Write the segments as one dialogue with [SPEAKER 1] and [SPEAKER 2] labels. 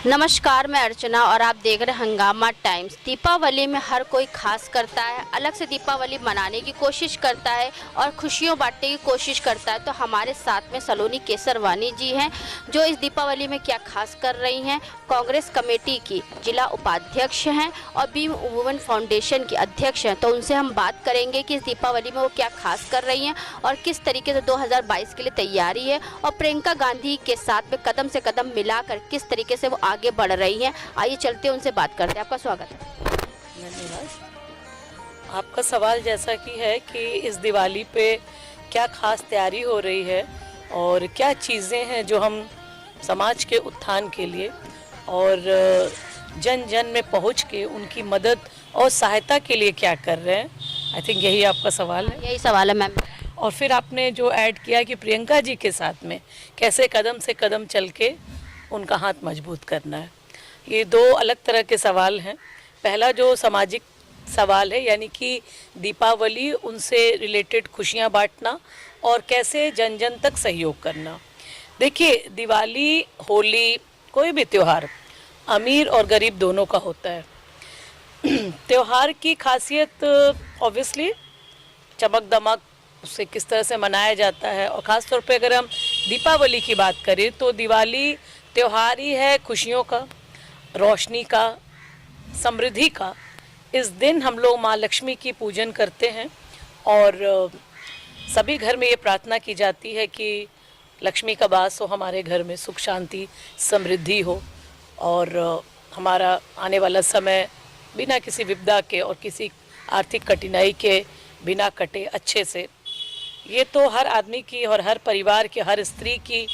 [SPEAKER 1] नमस्कार, मैं अर्चना और आप देख रहे हैं हंगामा टाइम्स। दीपावली में हर कोई खास करता है, अलग से दीपावली मनाने की कोशिश करता है और खुशियों बांटने की कोशिश करता है। तो हमारे साथ में सलोनी केसरवानी जी हैं, जो इस दीपावली में क्या खास कर रही हैं। कांग्रेस कमेटी की जिला उपाध्यक्ष हैं और बीइंग वुमेन फाउंडेशन की अध्यक्ष हैं। तो उनसे हम बात करेंगे कि इस दीपावली में वो क्या खास कर रही हैं और किस तरीके से 2022 के लिए तैयारी है, और प्रियंका गांधी के साथ में कदम से कदम मिलाकर किस तरीके से वो आगे बढ़ रही हैं। आइए चलते हैं, उनसे बात करते हैं। आपका स्वागत है।
[SPEAKER 2] धन्यवाद। आपका सवाल जैसा कि है कि इस दिवाली पे क्या खास तैयारी हो रही है और क्या चीज़ें हैं जो हम समाज के उत्थान के लिए और जन जन में पहुंच के उनकी मदद और सहायता के लिए क्या कर रहे हैं। आई थिंक यही आपका सवाल है।
[SPEAKER 1] यही सवाल है मैम।
[SPEAKER 2] और फिर आपने जो ऐड किया कि प्रियंका जी के साथ में कैसे कदम से कदम चल के उनका हाथ मजबूत करना है, ये दो अलग तरह के सवाल हैं। पहला जो सामाजिक सवाल है, यानी कि दीपावली, उनसे रिलेटेड खुशियां बांटना और कैसे जन जन तक सहयोग करना। देखिए, दिवाली, होली, कोई भी त्यौहार अमीर और गरीब दोनों का होता है। त्यौहार की खासियत ऑब्वियसली चमक दमक, उससे किस तरह से मनाया जाता है। और ख़ास तौर पे अगर हम दीपावली की बात करें तो दिवाली त्यौहार ही है खुशियों का, रोशनी का, समृद्धि का। इस दिन हम लोग माँ लक्ष्मी की पूजन करते हैं और सभी घर में ये प्रार्थना की जाती है कि लक्ष्मी का वास हो हमारे घर में, सुख शांति समृद्धि हो और हमारा आने वाला समय बिना किसी विपदा के और किसी आर्थिक कठिनाई के बिना कटे अच्छे से। ये तो हर आदमी की और हर परिवार की, हर स्त्री की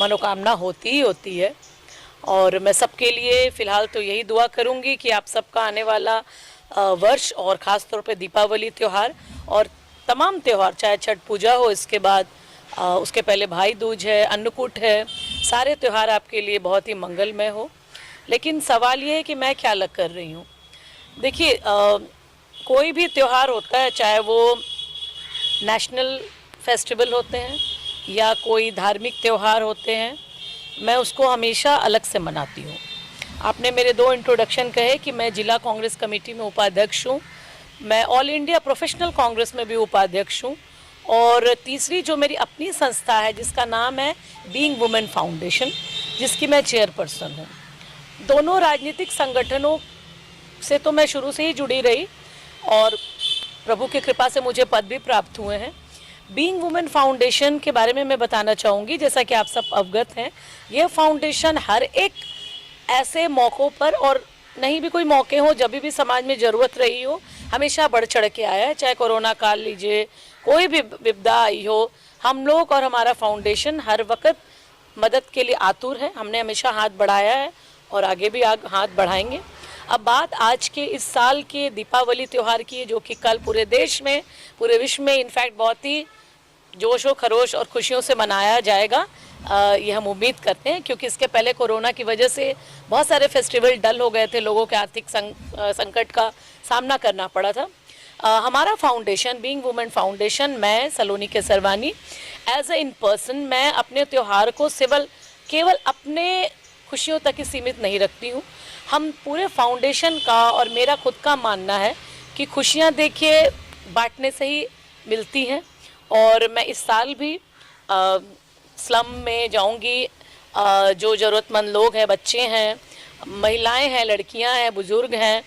[SPEAKER 2] मनोकामना होती ही होती है। और मैं सबके लिए फ़िलहाल तो यही दुआ करूंगी कि आप सबका आने वाला वर्ष और ख़ास तौर पे दीपावली त्यौहार और तमाम त्यौहार, चाहे छठ पूजा हो, इसके बाद उसके पहले भाई दूज है, अन्नकूट है, सारे त्यौहार आपके लिए बहुत ही मंगलमय हो। लेकिन सवाल ये है कि मैं क्या अलग कर रही हूँ। देखिए, कोई भी त्यौहार होता है, चाहे वो नेशनल फेस्टिवल होते हैं या कोई धार्मिक त्यौहार होते हैं, मैं उसको हमेशा अलग से मनाती हूँ। आपने मेरे दो इंट्रोडक्शन कहे कि मैं जिला कांग्रेस कमेटी में उपाध्यक्ष हूँ, मैं ऑल इंडिया प्रोफेशनल कांग्रेस में भी उपाध्यक्ष हूँ, और तीसरी जो मेरी अपनी संस्था है जिसका नाम है बीइंग वुमेन फाउंडेशन, जिसकी मैं चेयरपर्सन हूँ। दोनों राजनीतिक संगठनों से तो मैं शुरू से ही जुड़ी रही और प्रभु की कृपा से मुझे पद भी प्राप्त हुए हैं। बीइंग वुमेन फाउंडेशन के बारे में मैं बताना चाहूँगी, जैसा कि आप सब अवगत हैं, यह फाउंडेशन हर एक ऐसे मौक़ों पर, और नहीं भी कोई मौके हो, जब भी समाज में ज़रूरत रही हो, हमेशा बढ़ चढ़ के आया है। चाहे कोरोना काल लीजिए, कोई भी विपदा आई हो, हम लोग और हमारा फाउंडेशन हर वक्त मदद के लिए आतुर है। हमने हमेशा हाथ बढ़ाया है और आगे भी हाथ बढ़ाएंगे। अब बात आज के इस साल के दीपावली त्यौहार की है, जो कि कल पूरे देश में, पूरे विश्व में इनफैक्ट बहुत ही जोश व खरोश और खुशियों से मनाया जाएगा, ये हम उम्मीद करते हैं, क्योंकि इसके पहले कोरोना की वजह से बहुत सारे फेस्टिवल डल हो गए थे, लोगों के आर्थिक संकट का सामना करना पड़ा था। हमारा फाउंडेशन बीइंग वुमेन फाउंडेशन, मैं Saloni Kesarwani as a in person, मैं अपने त्यौहार को केवल अपने खुशियों तक ही सीमित नहीं रखती हूँ। हम पूरे फाउंडेशन का और मेरा खुद का मानना है कि खुशियाँ देखिए बांटने से ही मिलती हैं। और मैं इस साल भी स्लम में जाऊंगी, जो ज़रूरतमंद लोग हैं, बच्चे हैं, महिलाएं हैं, लड़कियां हैं, बुज़ुर्ग हैं,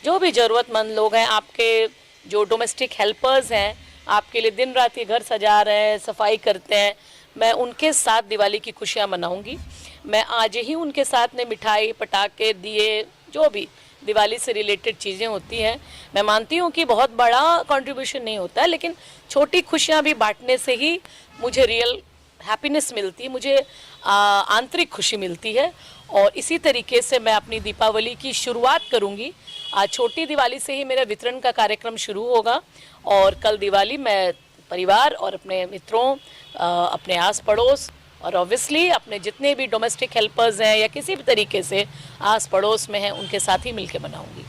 [SPEAKER 2] जो भी ज़रूरतमंद लोग हैं, आपके जो डोमेस्टिक हेल्पर्स हैं, आपके लिए दिन रात ये घर सजा रहे हैं, सफाई करते हैं, मैं उनके साथ दिवाली की खुशियाँ मनाऊंगी। मैं आज ही उनके साथ में मिठाई, पटाखे, दिए, जो भी दिवाली से रिलेटेड चीज़ें होती हैं, मैं मानती हूँ कि बहुत बड़ा कंट्रीब्यूशन नहीं होता है, लेकिन छोटी खुशियाँ भी बांटने से ही मुझे रियल हैप्पीनेस मिलती है, मुझे आंतरिक खुशी मिलती है। और इसी तरीके से मैं अपनी दीपावली की शुरुआत करूँगी। आज छोटी दिवाली से ही मेरा वितरण का कार्यक्रम शुरू होगा और कल दिवाली मैं परिवार और अपने मित्रों, अपने आस पड़ोस और ऑब्वियसली अपने जितने भी डोमेस्टिक हेल्पर्स हैं या किसी भी तरीके से आस पड़ोस में हैं, उनके साथ ही मिलकर मनाऊंगी।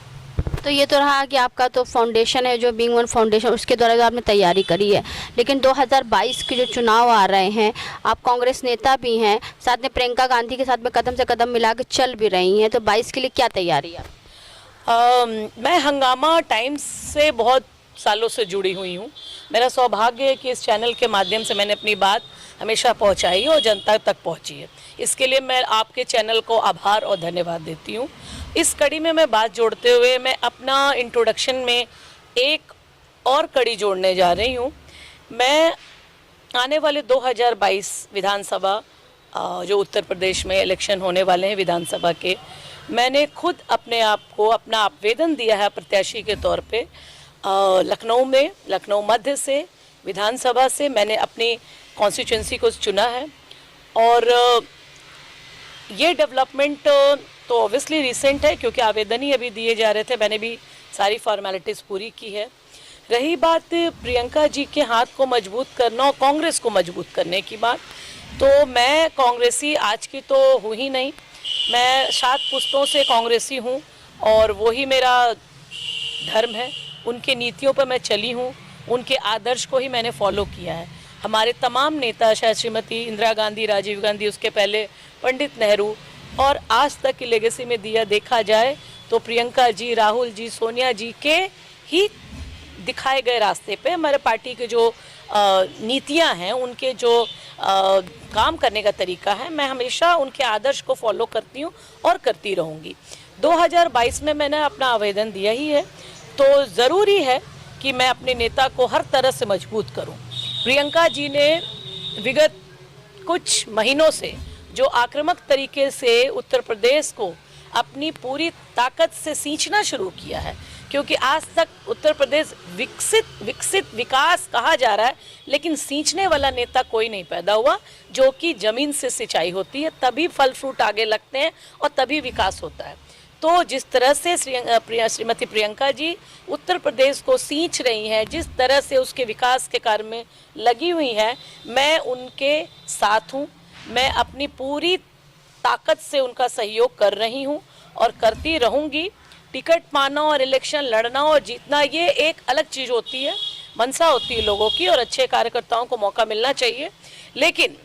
[SPEAKER 1] तो ये तो रहा कि आपका तो फाउंडेशन है जो बीइंग वन फाउंडेशन, उसके द्वारा जो आपने तैयारी करी है, लेकिन 2022 के जो चुनाव आ रहे हैं, आप कांग्रेस नेता भी हैं, साथ में प्रियंका गांधी के साथ में कदम से कदम मिला के चल भी रही हैं, तो 22 के लिए क्या तैयारी है?
[SPEAKER 2] मैं हंगामा टाइम्स से बहुत सालों से जुड़ी हुई हूँ। मेरा सौभाग्य है कि इस चैनल के माध्यम से मैंने अपनी बात हमेशा पहुँचाई और जनता तक पहुँची है। इसके लिए मैं आपके चैनल को आभार और धन्यवाद देती हूँ। इस कड़ी में मैं बात जोड़ते हुए मैं अपना इंट्रोडक्शन में एक और कड़ी जोड़ने जा रही हूँ। मैं आने वाले 2022 विधानसभा जो उत्तर प्रदेश में इलेक्शन होने वाले हैं विधानसभा के, मैंने खुद अपने आप को अपना आवेदन दिया है प्रत्याशी के तौर पे। लखनऊ में, लखनऊ मध्य से विधानसभा से मैंने अपनी कॉन्स्टिट्यूंसी को चुना है। और ये डेवलपमेंट तो ऑब्वियसली रिसेंट है क्योंकि आवेदन ही अभी दिए जा रहे थे, मैंने भी सारी फॉर्मेलिटीज़ पूरी की है। रही बात प्रियंका जी के हाथ को मजबूत करना और कांग्रेस को मजबूत करने की बात, तो मैं कांग्रेसी आज की तो हूँ ही नहीं, मैं 7 पुश्तों से कांग्रेसी हूँ और वही मेरा धर्म है। उनके नीतियों पर मैं चली हूँ, उनके आदर्श को ही मैंने फॉलो किया है। हमारे तमाम नेता, शायद श्रीमती इंदिरा गांधी, राजीव गांधी, उसके पहले पंडित नेहरू, और आज तक की लेगेसी में दिया देखा जाए तो प्रियंका जी, राहुल जी, सोनिया जी के ही दिखाए गए रास्ते पे हमारे पार्टी के जो नीतियां हैं, उनके जो काम करने का तरीका है, मैं हमेशा उनके आदर्श को फॉलो करती हूँ और करती रहूँगी। 2022 में मैंने अपना आवेदन दिया ही है, तो ज़रूरी है कि मैं अपने नेता को हर तरह से मजबूत करूं। प्रियंका जी ने विगत कुछ महीनों से जो आक्रामक तरीके से उत्तर प्रदेश को अपनी पूरी ताकत से सींचना शुरू किया है, क्योंकि आज तक उत्तर प्रदेश विकसित विकास कहा जा रहा है, लेकिन सींचने वाला नेता कोई नहीं पैदा हुआ, जो कि ज़मीन से सिंचाई होती है, तभी फल फ्रूट आगे लगते हैं और तभी विकास होता है। तो जिस तरह से श्रीमती प्रियंका जी उत्तर प्रदेश को सींच रही हैं, जिस तरह से उसके विकास के कार्य में लगी हुई हैं, मैं उनके साथ हूँ। मैं अपनी पूरी ताकत से उनका सहयोग कर रही हूँ और करती रहूँगी। टिकट पाना और इलेक्शन लड़ना और जीतना ये एक अलग चीज़ होती है, मनसा होती है लोगों की, और अच्छे कार्यकर्ताओं को मौका मिलना चाहिए। लेकिन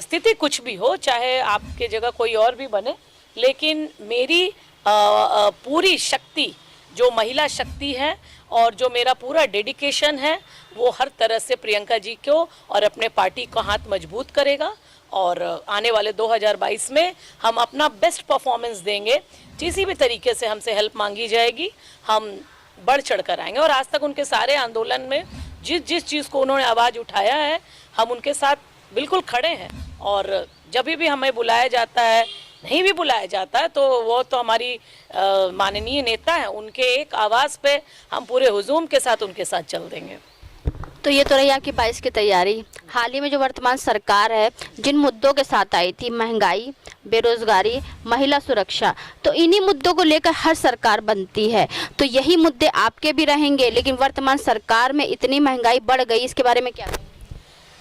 [SPEAKER 2] स्थिति कुछ भी हो, चाहे आपके जगह कोई और भी बने, लेकिन मेरी पूरी शक्ति जो महिला शक्ति है और जो मेरा पूरा डेडिकेशन है, वो हर तरह से प्रियंका जी को और अपने पार्टी को हाथ मजबूत करेगा। और आने वाले 2022 में हम अपना बेस्ट परफॉर्मेंस देंगे। किसी भी तरीके से हमसे हेल्प मांगी जाएगी, हम बढ़ चढ़ कर आएंगे। और आज तक उनके सारे आंदोलन में जिस चीज़ को उन्होंने आवाज़ उठाया है, हम उनके साथ बिल्कुल खड़े हैं। और जब भी हमें बुलाया जाता है, नहीं भी बुलाया जाता है, तो वो तो हमारी माननीय नेता हैं, उनके एक आवाज़ पे हम पूरे हुजूम के साथ उनके साथ चल देंगे।
[SPEAKER 1] तो ये तो रही आपकी 22 की तैयारी। हाल ही में जो वर्तमान सरकार है, जिन मुद्दों के साथ आई थी, महंगाई, बेरोजगारी, महिला सुरक्षा, तो इन्हीं मुद्दों को लेकर हर सरकार बनती है, तो यही मुद्दे आपके भी रहेंगे। लेकिन वर्तमान सरकार में इतनी महंगाई बढ़ गई, इसके बारे में क्या?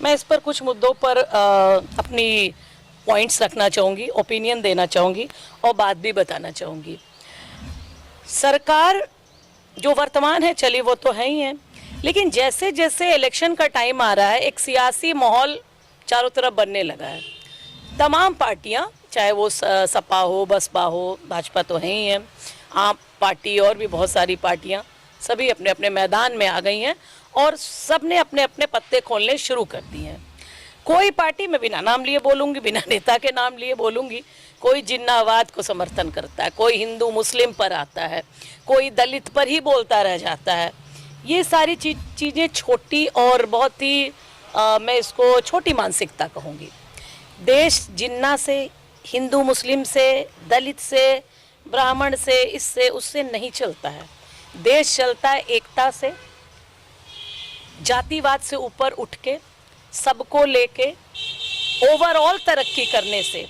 [SPEAKER 2] मैं इस पर कुछ मुद्दों पर अपनी पॉइंट्स रखना चाहूँगी, ओपिनियन देना चाहूँगी और बात भी बताना चाहूँगी। सरकार जो वर्तमान है चली वो तो है ही है, लेकिन जैसे जैसे इलेक्शन का टाइम आ रहा है, एक सियासी माहौल चारों तरफ बनने लगा है। तमाम पार्टियां, चाहे वो सपा हो, बसपा हो, भाजपा तो है ही है, आम पार्टी और भी बहुत सारी पार्टियां, सभी अपने अपने मैदान में आ गई हैं और सब ने अपने अपने पत्ते खोलने शुरू कर दिए हैं। कोई पार्टी में बिना नाम लिए बोलूँगी, बिना नेता के नाम लिए बोलूँगी, कोई जिन्नावाद को समर्थन करता है, कोई हिंदू मुस्लिम पर आता है, कोई दलित पर ही बोलता रह जाता है। ये सारी चीज़ें छोटी और बहुत ही मैं इसको छोटी मानसिकता कहूँगी। देश जिन्ना से, हिंदू मुस्लिम से, दलित से, ब्राह्मण से, इससे उससे नहीं चलता है। देश चलता है एकता से, जातिवाद से ऊपर उठ के, सबको लेके, ओवरऑल तरक्की करने से,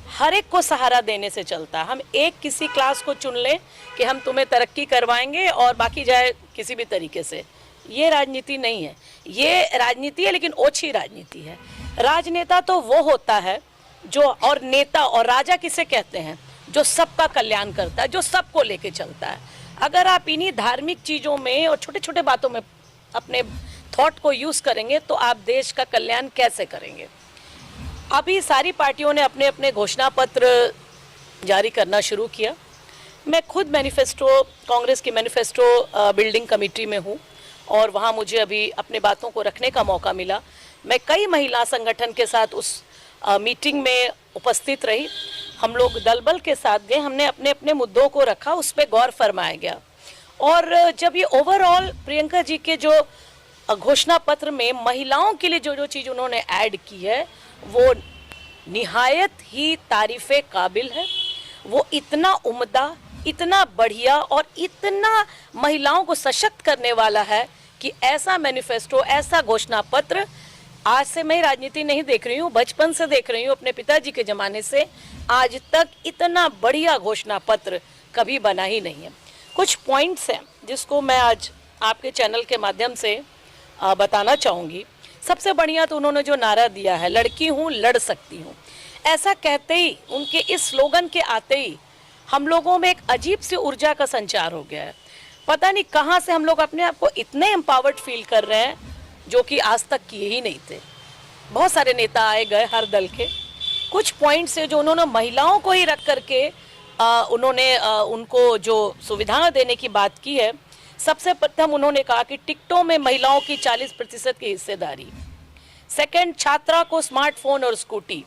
[SPEAKER 2] हर एक को सहारा देने से चलता है। हम एक किसी क्लास को चुन लें कि हम तुम्हें तरक्की करवाएंगे और बाकी जाए किसी भी तरीके से, ये राजनीति नहीं है। ये राजनीति है, लेकिन ओछी राजनीति है। राजनेता तो वो होता है जो, और नेता और राजा किसे कहते हैं, जो सबका कल्याण करता है, जो सबको लेके चलता है। अगर आप इन्हीं धार्मिक चीज़ों में और छोटे छोटे बातों में अपने थॉट को यूज़ करेंगे तो आप देश का कल्याण कैसे करेंगे। अभी सारी पार्टियों ने अपने अपने घोषणा पत्र जारी करना शुरू किया। मैं खुद मैनिफेस्टो, कांग्रेस की मैनिफेस्टो बिल्डिंग कमेटी में हूँ और वहाँ मुझे अभी अपने बातों को रखने का मौका मिला। मैं कई महिला संगठन के साथ उस मीटिंग में उपस्थित रही। हम लोग दल बल के साथ गए, हमने अपने अपने मुद्दों को रखा, उस पर गौर फरमाया गया। और जब ये ओवरऑल प्रियंका जी के जो घोषणा पत्र में महिलाओं के लिए जो जो चीज़ उन्होंने ऐड की है वो निहायत ही तारीफ़े काबिल है। वो इतना उम्दा, इतना बढ़िया और इतना महिलाओं को सशक्त करने वाला है कि ऐसा मैनिफेस्टो, ऐसा घोषणा पत्र आज से मैं राजनीति नहीं देख रही हूँ, बचपन से देख रही हूँ, अपने पिताजी के ज़माने से आज तक इतना बढ़िया घोषणा पत्र कभी बना ही नहीं है। कुछ पॉइंट्स हैं जिसको मैं आज आपके चैनल के माध्यम से बताना चाहूँगी। सबसे बढ़िया तो उन्होंने जो नारा दिया है, लड़की हूँ लड़ सकती हूँ, ऐसा कहते ही, उनके इस स्लोगन के आते ही हम लोगों में एक अजीब सी ऊर्जा का संचार हो गया है। पता नहीं कहाँ से हम लोग अपने आप को इतने एम्पावर्ड फील कर रहे हैं जो कि आज तक किए ही नहीं थे। बहुत सारे नेता आए गए हर दल के। कुछ पॉइंट्स है जो उन्होंने महिलाओं को ही रख करके उन्होंने उनको जो सुविधाएं देने की बात की है। सबसे प्रथम उन्होंने कहा कि टिकटों में महिलाओं की 40% की हिस्सेदारी। सेकंड, छात्रा को स्मार्टफोन और स्कूटी।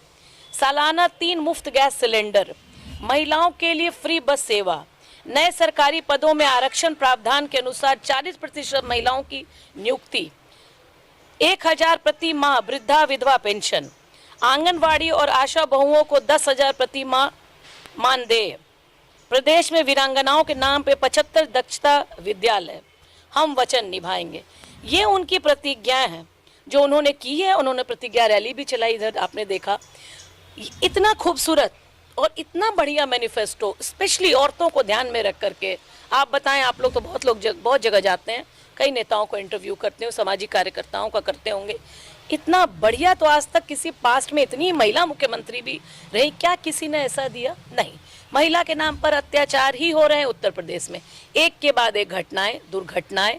[SPEAKER 2] सालाना 3 मुफ्त गैस सिलेंडर। महिलाओं के लिए फ्री बस सेवा। नए सरकारी पदों में आरक्षण प्रावधान के अनुसार 40% महिलाओं की नियुक्ति। 1000 प्रति माह वृद्धा विधवा पेंशन। आंगनवाड़ी और आशा बहुओं को 10,000 प्रति माह मानदेय। प्रदेश में वीरांगनाओं के नाम पे 75 दक्षता विद्यालय। हम वचन निभाएंगे। ये उनकी प्रतिज्ञाएं हैं जो उन्होंने की है। उन्होंने प्रतिज्ञा रैली भी चलाई, इधर आपने देखा। इतना खूबसूरत और इतना बढ़िया मैनिफेस्टो, स्पेशली औरतों को ध्यान में रख करके। आप बताएं, आप लोग तो बहुत जगह जाते हैं, कई नेताओं को इंटरव्यू करते हो, सामाजिक कार्यकर्ताओं का करते होंगे। इतना बढ़िया तो आज तक किसी पास्ट में इतनी महिला मुख्यमंत्री भी रही, क्या किसी ने ऐसा दिया? नहीं। महिला के नाम पर अत्याचार ही हो रहे हैं उत्तर प्रदेश में, एक के बाद एक घटनाएं, दुर्घटनाएं।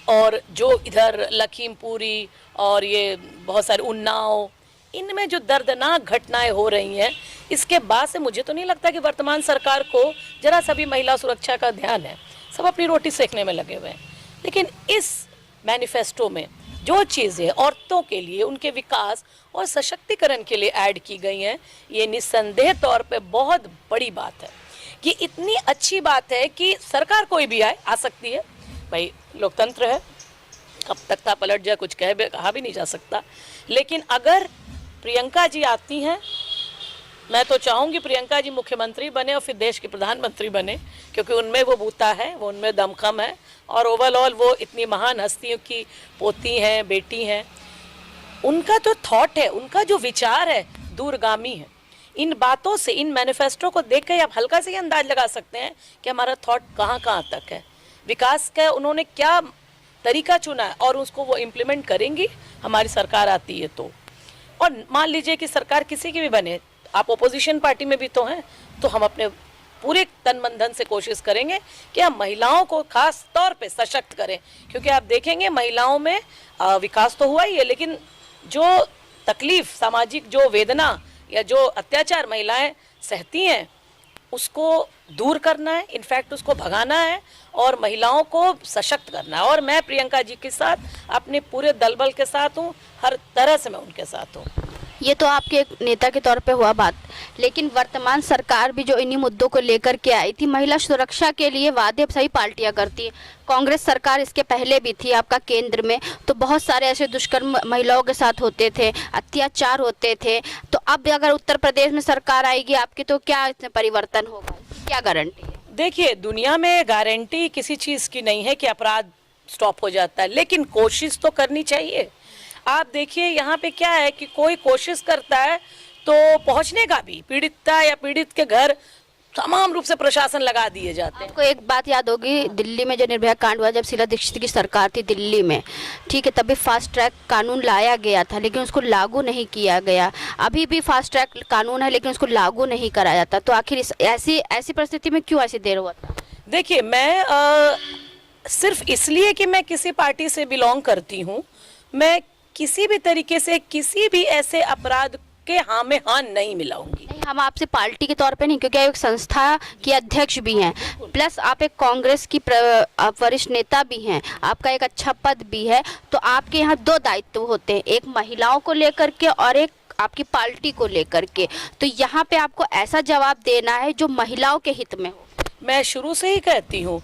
[SPEAKER 2] और जो इधर लखीमपुरी और ये बहुत सारे उन्नाव, इनमें जो दर्दनाक घटनाएं हो रही हैं, इसके बाद से मुझे तो नहीं लगता कि वर्तमान सरकार को जरा सभी महिला सुरक्षा का ध्यान है। सब अपनी रोटी सेकने में लगे हुए हैं। लेकिन इस मैनिफेस्टो में जो चीज़ें औरतों के लिए, उनके विकास और सशक्तिकरण के लिए ऐड की गई हैं, ये निस्संदेह तौर पे बहुत बड़ी बात है। ये इतनी अच्छी बात है कि सरकार कोई भी आ सकती है। भाई लोकतंत्र है, कब तख्ता पलट जाए कुछ कहा भी नहीं जा सकता। लेकिन अगर प्रियंका जी आती हैं, मैं तो चाहूँगी प्रियंका जी मुख्यमंत्री बने और फिर देश की प्रधानमंत्री बने, क्योंकि उनमें वो बूता है, वो उनमें दमखम है और ओवरऑल वो इतनी महान हस्तियों की पोती हैं, बेटी हैं। उनका जो थॉट है, उनका जो विचार है, दूरगामी है। इन बातों से, इन मैनिफेस्टो को देख कर आप हल्का से ही अंदाज लगा सकते हैं कि हमारा थॉट कहाँ कहाँ तक है। विकास का उन्होंने क्या तरीका चुना है और उसको वो इम्प्लीमेंट करेंगी हमारी सरकार आती है तो। और मान लीजिए कि सरकार किसी की भी बने, आप ओपोजिशन पार्टी में भी तो हैं, तो हम अपने पूरे तन मन धन से कोशिश करेंगे कि हम महिलाओं को खास तौर पे सशक्त करें। क्योंकि आप देखेंगे महिलाओं में विकास तो हुआ ही है, लेकिन जो तकलीफ, सामाजिक जो वेदना या जो अत्याचार महिलाएं सहती हैं, उसको दूर करना है, इनफैक्ट उसको भगाना है और महिलाओं को सशक्त करना है। और मैं प्रियंका जी के साथ, अपने पूरे दल बल के साथ हूँ, हर तरह से मैं उनके साथ हूँ।
[SPEAKER 1] ये तो आपके एक नेता के तौर पे हुआ बात, लेकिन वर्तमान सरकार भी जो इन्हीं मुद्दों को लेकर के आई थी, महिला सुरक्षा के लिए वादे सही पार्टियां करती है। कांग्रेस सरकार इसके पहले भी थी आपका केंद्र में, तो बहुत सारे ऐसे दुष्कर्म महिलाओं के साथ होते थे, अत्याचार होते थे। तो अब अगर उत्तर प्रदेश में सरकार आएगी आपकी, तो क्या इसमें परिवर्तन होगा, क्या गारंटी है?
[SPEAKER 2] देखिए, दुनिया में गारंटी किसी चीज़ की नहीं है कि अपराध स्टॉप हो जाता है, लेकिन कोशिश तो करनी चाहिए। आप देखिए यहाँ पे क्या है कि कोई कोशिश करता है तो पहुँचने का भी, पीड़िता या पीड़ित के घर तमाम रूप से प्रशासन लगा दिए जाते हैं।
[SPEAKER 1] आपको एक बात याद होगी, दिल्ली में जो निर्भया कांड हुआ, जब शीला दीक्षित की सरकार थी दिल्ली में, ठीक है, तभी फास्ट ट्रैक कानून लाया गया था, लेकिन उसको लागू नहीं किया गया। अभी भी फास्ट ट्रैक कानून है, लेकिन उसको लागू नहीं कराया जाता। तो आखिर ऐसी परिस्थिति में क्यों ऐसी देर हुआ था?
[SPEAKER 2] देखिए, मैं सिर्फ इसलिए कि मैं किसी पार्टी से बिलोंग करती हूँ, मैं किसी भी तरीके से किसी भी ऐसे अपराध के हाँ में हाँ नहीं मिलाऊंगी।
[SPEAKER 1] नहीं, हम आपसे पार्टी के तौर पे नहीं, क्योंकि आप एक संस्था के अध्यक्ष भी हैं, प्लस आप एक कांग्रेस की आप वरिष्ठ नेता भी हैं, आपका एक अच्छा पद भी है, तो आपके यहाँ दो दायित्व होते हैं, एक महिलाओं को लेकर के और एक आपकी पार्टी को लेकर के। तो यहाँ पे आपको ऐसा जवाब देना है जो महिलाओं के हित में हो।
[SPEAKER 2] मैं शुरू से ही कहती हूँ,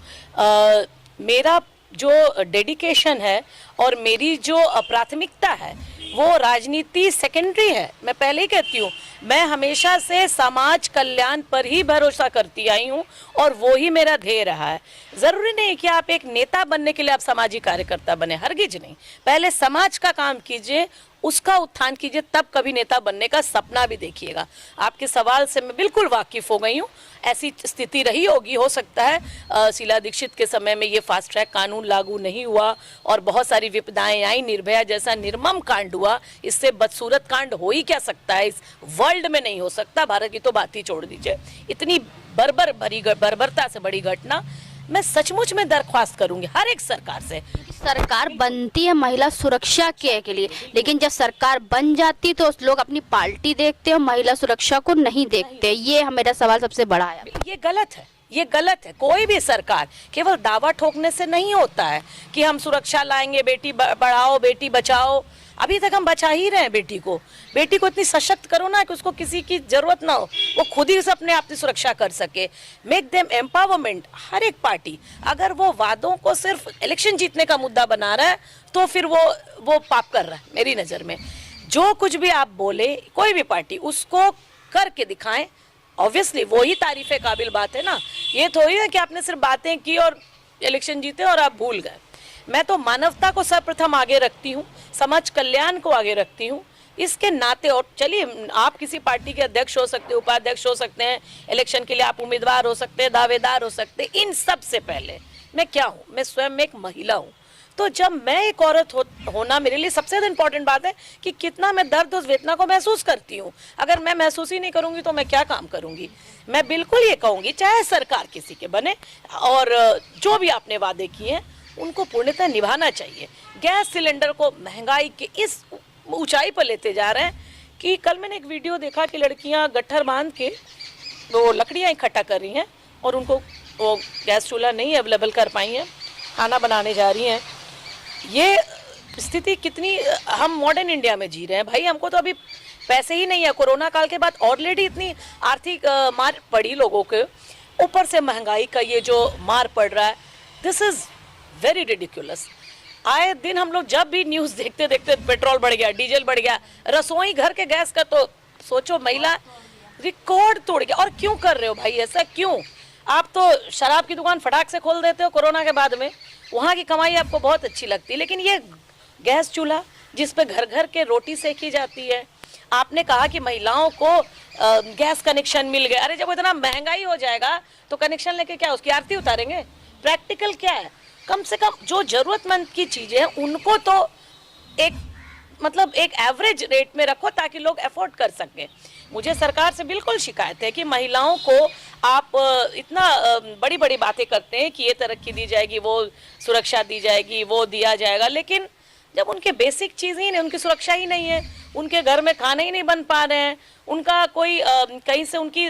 [SPEAKER 2] मेरा जो डेडिकेशन है और मेरी जो प्राथमिकता है वो राजनीति सेकेंडरी है। मैं पहले ही कहती हूँ, मैं हमेशा से समाज कल्याण पर ही भरोसा करती आई हूँ और वो ही मेरा ध्येय रहा है। ज़रूरी नहीं कि आप एक नेता बनने के लिए आप सामाजिक कार्यकर्ता बने, हरगिज नहीं। पहले समाज का काम कीजिए, उसका उत्थान कीजिए, तब कभी नेता बनने का सपना भी देखिएगा। आपके सवाल से मैं बिल्कुल वाकिफ़ हो गई हूँ। ऐसी स्थिति रही होगी, हो सकता है शीला दीक्षित के समय में ये फास्ट ट्रैक कानून लागू नहीं हुआ और बहुत सारी विपदाएं आई, निर्भया जैसा निर्मम कांड हुआ। इससे बदसूरत कांड हो ही क्या सकता है, इस वर्ल्ड में नहीं हो सकता। भारत की तो बात ही छोड़ दीजिए, इतनी बर्बरता से बड़ी घटना। मैं सचमुच में दरख्वास्त करूंगी हर एक सरकार से।
[SPEAKER 1] सरकार बनती है महिला सुरक्षा के लिए, लेकिन जब सरकार बन जाती तो लोग अपनी पार्टी देखते हैं, महिला सुरक्षा को नहीं देखते। ये मेरा सवाल सबसे बड़ा है।
[SPEAKER 2] ये गलत है, ये गलत है। कोई भी सरकार केवल दावा ठोकने से नहीं होता है कि हम सुरक्षा लाएंगे, बेटी बढ़ाओ बेटी बचाओ। अभी तक हम बचा ही रहे हैं बेटी को। बेटी को इतनी सशक्त करो ना कि उसको किसी की जरूरत ना हो, वो खुद ही से अपने आप की सुरक्षा कर सके। Make them empowerment. हर एक पार्टी अगर वो वादों को सिर्फ इलेक्शन जीतने का मुद्दा बना रहा है तो फिर वो पाप कर रहा है मेरी नज़र में। जो कुछ भी आप बोले, कोई भी पार्टी उसको करके दिखाएं। ऑब्वियसली वही तारीफ़े काबिल बात है ना। ये थोड़ी है कि आपने सिर्फ बातें की और इलेक्शन जीते और आप भूल गए। मैं तो मानवता को सर्वप्रथम आगे रखती हूँ, समाज कल्याण को आगे रखती हूँ। इसके नाते, और चलिए आप किसी पार्टी के अध्यक्ष हो सकते हैं, उपाध्यक्ष हो सकते हैं, इलेक्शन के लिए आप उम्मीदवार हो सकते हैं, दावेदार हो सकते हैं। इन सब से पहले मैं क्या हूँ? मैं स्वयं एक महिला हूँ। तो जब मैं एक औरत होना मेरे लिए सबसे ज़्यादा इंपॉर्टेंट बात है कि कितना मैं दर्द उस वेदना को महसूस करती हूँ। अगर मैं महसूस ही नहीं करूँगी तो मैं क्या काम करूँगी? मैं बिल्कुल ये कहूँगी, चाहे सरकार किसी के बने, और जो भी आपने वादे किए हैं उनको पूर्णतः निभाना चाहिए। गैस सिलेंडर को महंगाई के इस ऊंचाई पर लेते जा रहे हैं कि कल मैंने एक वीडियो देखा कि लड़कियां गट्ठर बांध के वो लकड़ियां इकट्ठा कर रही हैं और उनको वो गैस चूल्हा नहीं अवेलेबल कर पाई हैं, खाना बनाने जा रही हैं। ये स्थिति कितनी, हम मॉडर्न इंडिया में जी रहे हैं भाई। हमको तो अभी पैसे ही नहीं है। कोरोना काल के बाद ऑलरेडी इतनी आर्थिक मार पड़ी लोगों के ऊपर से महंगाई का ये जो मार पड़ रहा है, दिस इज़ वेरी रिडिकुलस। आए दिन हम लोग जब भी न्यूज़ देखते देखते पेट्रोल बढ़ गया, डीजल बढ़ गया, रसोई घर के गैस का तो सोचो महिला रिकॉर्ड तोड़ गया। और क्यों कर रहे हो भाई ऐसा? क्यों? आप तो शराब की दुकान फटाक से खोल देते हो कोरोना के बाद में, वहाँ की कमाई आपको बहुत अच्छी लगती है, लेकिन ये गैस चूल्हा जिस पे घर घर के रोटी सेकी जाती है। आपने कहा कि महिलाओं को गैस कनेक्शन मिल गया। अरे जब इतना महंगाई हो जाएगा तो कनेक्शन लेके क्या उसकी आरती उतारेंगे? प्रैक्टिकल क्या है? कम से कम जो ज़रूरतमंद की चीज़ें हैं उनको तो एक मतलब एक एवरेज रेट में रखो ताकि लोग अफोर्ड कर सकें। मुझे सरकार से बिल्कुल शिकायत है कि महिलाओं को आप इतना बड़ी बड़ी बातें करते हैं कि ये तरक्की दी जाएगी, वो सुरक्षा दी जाएगी, वो दिया जाएगा, लेकिन जब उनके बेसिक चीज़ ही नहीं, उनकी सुरक्षा ही नहीं है, उनके घर में खाने ही नहीं बन पा रहे हैं, उनका कोई कहीं से उनकी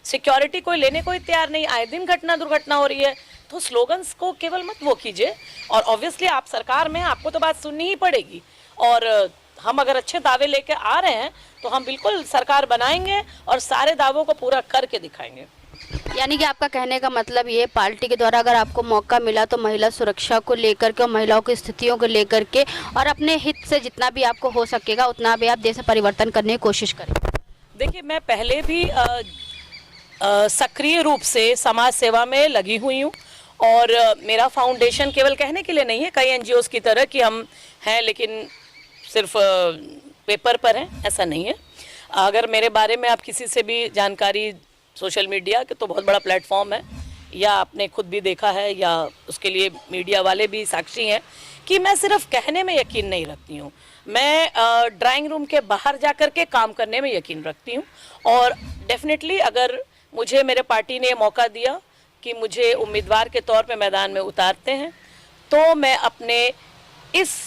[SPEAKER 2] सिक्योरिटी कोई लेने को ही तैयार नहीं, आए दिन घटना दुर्घटना हो रही है, तो स्लोगन्स को केवल मत वो कीजिए। और ऑब्वियसली आप सरकार में, आपको तो बात सुननी ही पड़ेगी। और हम अगर अच्छे दावे लेके आ रहे हैं तो हम बिल्कुल सरकार बनाएंगे और सारे दावों को पूरा करके दिखाएंगे।
[SPEAKER 1] यानी कि आपका कहने का मतलब ये, पार्टी के द्वारा अगर आपको मौका मिला तो महिला सुरक्षा को लेकर के और महिलाओं की स्थितियों को लेकर के और अपने हित से जितना भी आपको हो सकेगा उतना भी आप देश में परिवर्तन करने की कोशिश करें।
[SPEAKER 2] देखिए, मैं पहले भी सक्रिय रूप से समाज सेवा में लगी हुई हूँ और मेरा फाउंडेशन केवल कहने के लिए नहीं है, कई एनजीओज़ की तरह कि हम हैं लेकिन सिर्फ पेपर पर हैं, ऐसा नहीं है। अगर मेरे बारे में आप किसी से भी जानकारी सोशल मीडिया के, तो बहुत बड़ा प्लेटफॉर्म है, या आपने खुद भी देखा है या उसके लिए मीडिया वाले भी साक्षी हैं कि मैं सिर्फ कहने में यकीन नहीं रखती हूँ। मैं ड्राइंग रूम के बाहर जा कर के काम करने में यकीन रखती हूँ। और डेफिनेटली अगर मुझे मेरे पार्टी ने मौका दिया कि मुझे उम्मीदवार के तौर पे मैदान में उतारते हैं, तो मैं अपने इस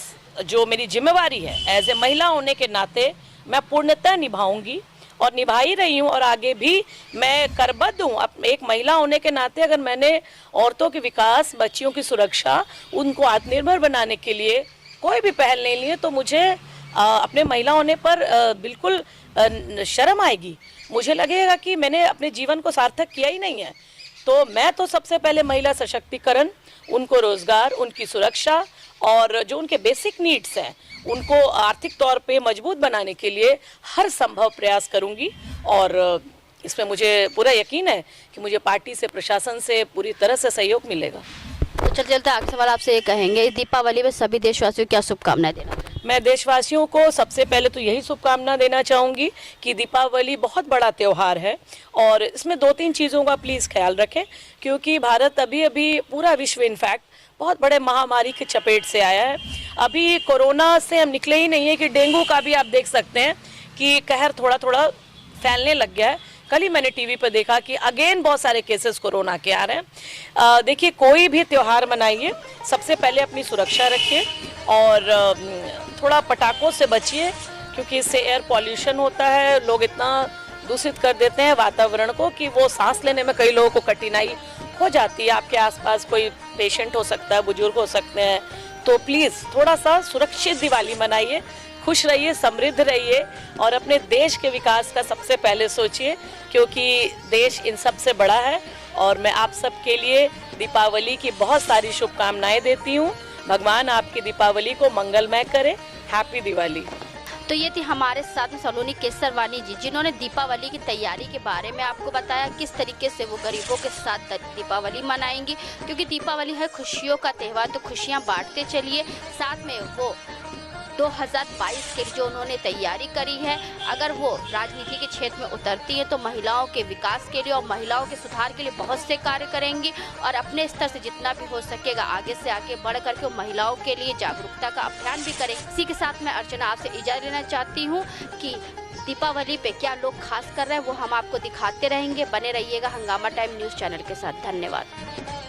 [SPEAKER 2] जो मेरी जिम्मेवारी है एज ए महिला होने के नाते मैं पूर्णतः निभाऊंगी और निभा ही रही हूँ, और आगे भी मैं करबद्ध हूँ। एक महिला होने के नाते अगर मैंने औरतों के विकास, बच्चियों की सुरक्षा, उनको आत्मनिर्भर बनाने के लिए कोई भी पहल नहीं ली है, तो मुझे अपने महिला होने पर बिल्कुल शर्म आएगी। मुझे लगेगा कि मैंने अपने जीवन को सार्थक किया ही नहीं है। तो मैं तो सबसे पहले महिला सशक्तिकरण, उनको रोजगार, उनकी सुरक्षा और जो उनके बेसिक नीड्स हैं उनको आर्थिक तौर पे मजबूत बनाने के लिए हर संभव प्रयास करूंगी, और इसमें मुझे पूरा यकीन है कि मुझे पार्टी से, प्रशासन से पूरी तरह से सहयोग मिलेगा।
[SPEAKER 1] तो चलते आखिरी सवाल आपसे ये कहेंगे, दीपावली में सभी देशवासियों को क्या शुभकामनाएं देना?
[SPEAKER 2] मैं देशवासियों को सबसे पहले तो यही शुभकामना देना चाहूँगी कि दीपावली बहुत बड़ा त्यौहार है, और इसमें 2-3 चीज़ों का प्लीज़ ख्याल रखें, क्योंकि भारत अभी पूरा विश्व इनफैक्ट बहुत बड़े महामारी की चपेट से आया है। अभी कोरोना से हम निकले ही नहीं है कि डेंगू का भी आप देख सकते हैं कि कहर थोड़ा थोड़ा फैलने लग गया है। कल ही मैंने टीवी पर देखा कि अगेन बहुत सारे केसेस कोरोना के आ रहे हैं। देखिए, कोई भी त्यौहार मनाइए, सबसे पहले अपनी सुरक्षा रखिए और थोड़ा पटाखों से बचिए, क्योंकि इससे एयर पॉल्यूशन होता है। लोग इतना दूषित कर देते हैं वातावरण को कि वो सांस लेने में कई लोगों को कठिनाई हो जाती है। आपके आसपास कोई पेशेंट हो सकता है, बुजुर्ग हो सकते हैं, तो प्लीज़ थोड़ा सा सुरक्षित दिवाली मनाइए, खुश रहिए, समृद्ध रहिए और अपने देश के विकास का सबसे पहले सोचिए, क्योंकि देश इन सब से बड़ा है। और मैं आप सब के लिए दीपावली की बहुत सारी शुभकामनाएं देती हूँ। भगवान आपकी दीपावली को मंगलमय करे। हैप्पी दिवाली।
[SPEAKER 1] तो ये थी हमारे साथ में सलोनी केसरवानी जी, जिन्होंने दीपावली की तैयारी के बारे में आपको बताया किस तरीके से वो गरीबों के साथ दीपावली मनाएंगी, क्योंकि दीपावली है खुशियों का त्यौहार। तो खुशियाँ बांटते चलिए, साथ में वो 2022 के जो उन्होंने तैयारी करी है, अगर वो राजनीति के क्षेत्र में उतरती है तो महिलाओं के विकास के लिए और महिलाओं के सुधार के लिए बहुत से कार्य करेंगी, और अपने स्तर से जितना भी हो सकेगा आगे से आगे बढ़ करके वो महिलाओं के लिए जागरूकता का अभियान भी करें। इसी के साथ मैं अर्चना आपसे इजाज़त लेना चाहती हूँ कि दीपावली पे क्या लोग खास कर रहे हैं वो हम आपको दिखाते रहेंगे। बने रहिएगा हंगामा टाइम न्यूज़ चैनल के साथ। धन्यवाद।